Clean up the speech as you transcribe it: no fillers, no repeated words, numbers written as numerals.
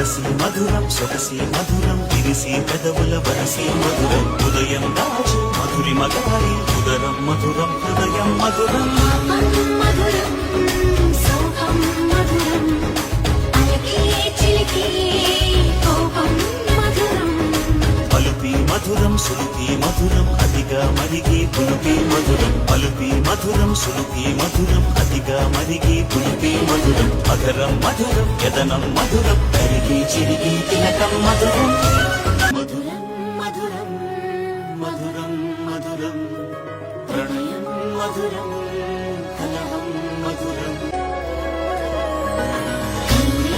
మనసి మధురం సొగసి మధురం విరిసి పెదవుల వరసి మధురం ఉదయం దాచు మధురి మగారి ఉదరం మధురం హృదయం మధురం మధురం సౌఖం మధురం అలకే చిలికే కోపం మధురం పలుపి మధురం సులుపి మధురం అతిగా మరిగి పులుపి మధురం పలుపి మధురం సులుపి మధురం అతిగా మరిగి పులుపి మధురం అగరం మధురం యదనం మధురం కరిగి చిరిగి తిలకం మధురం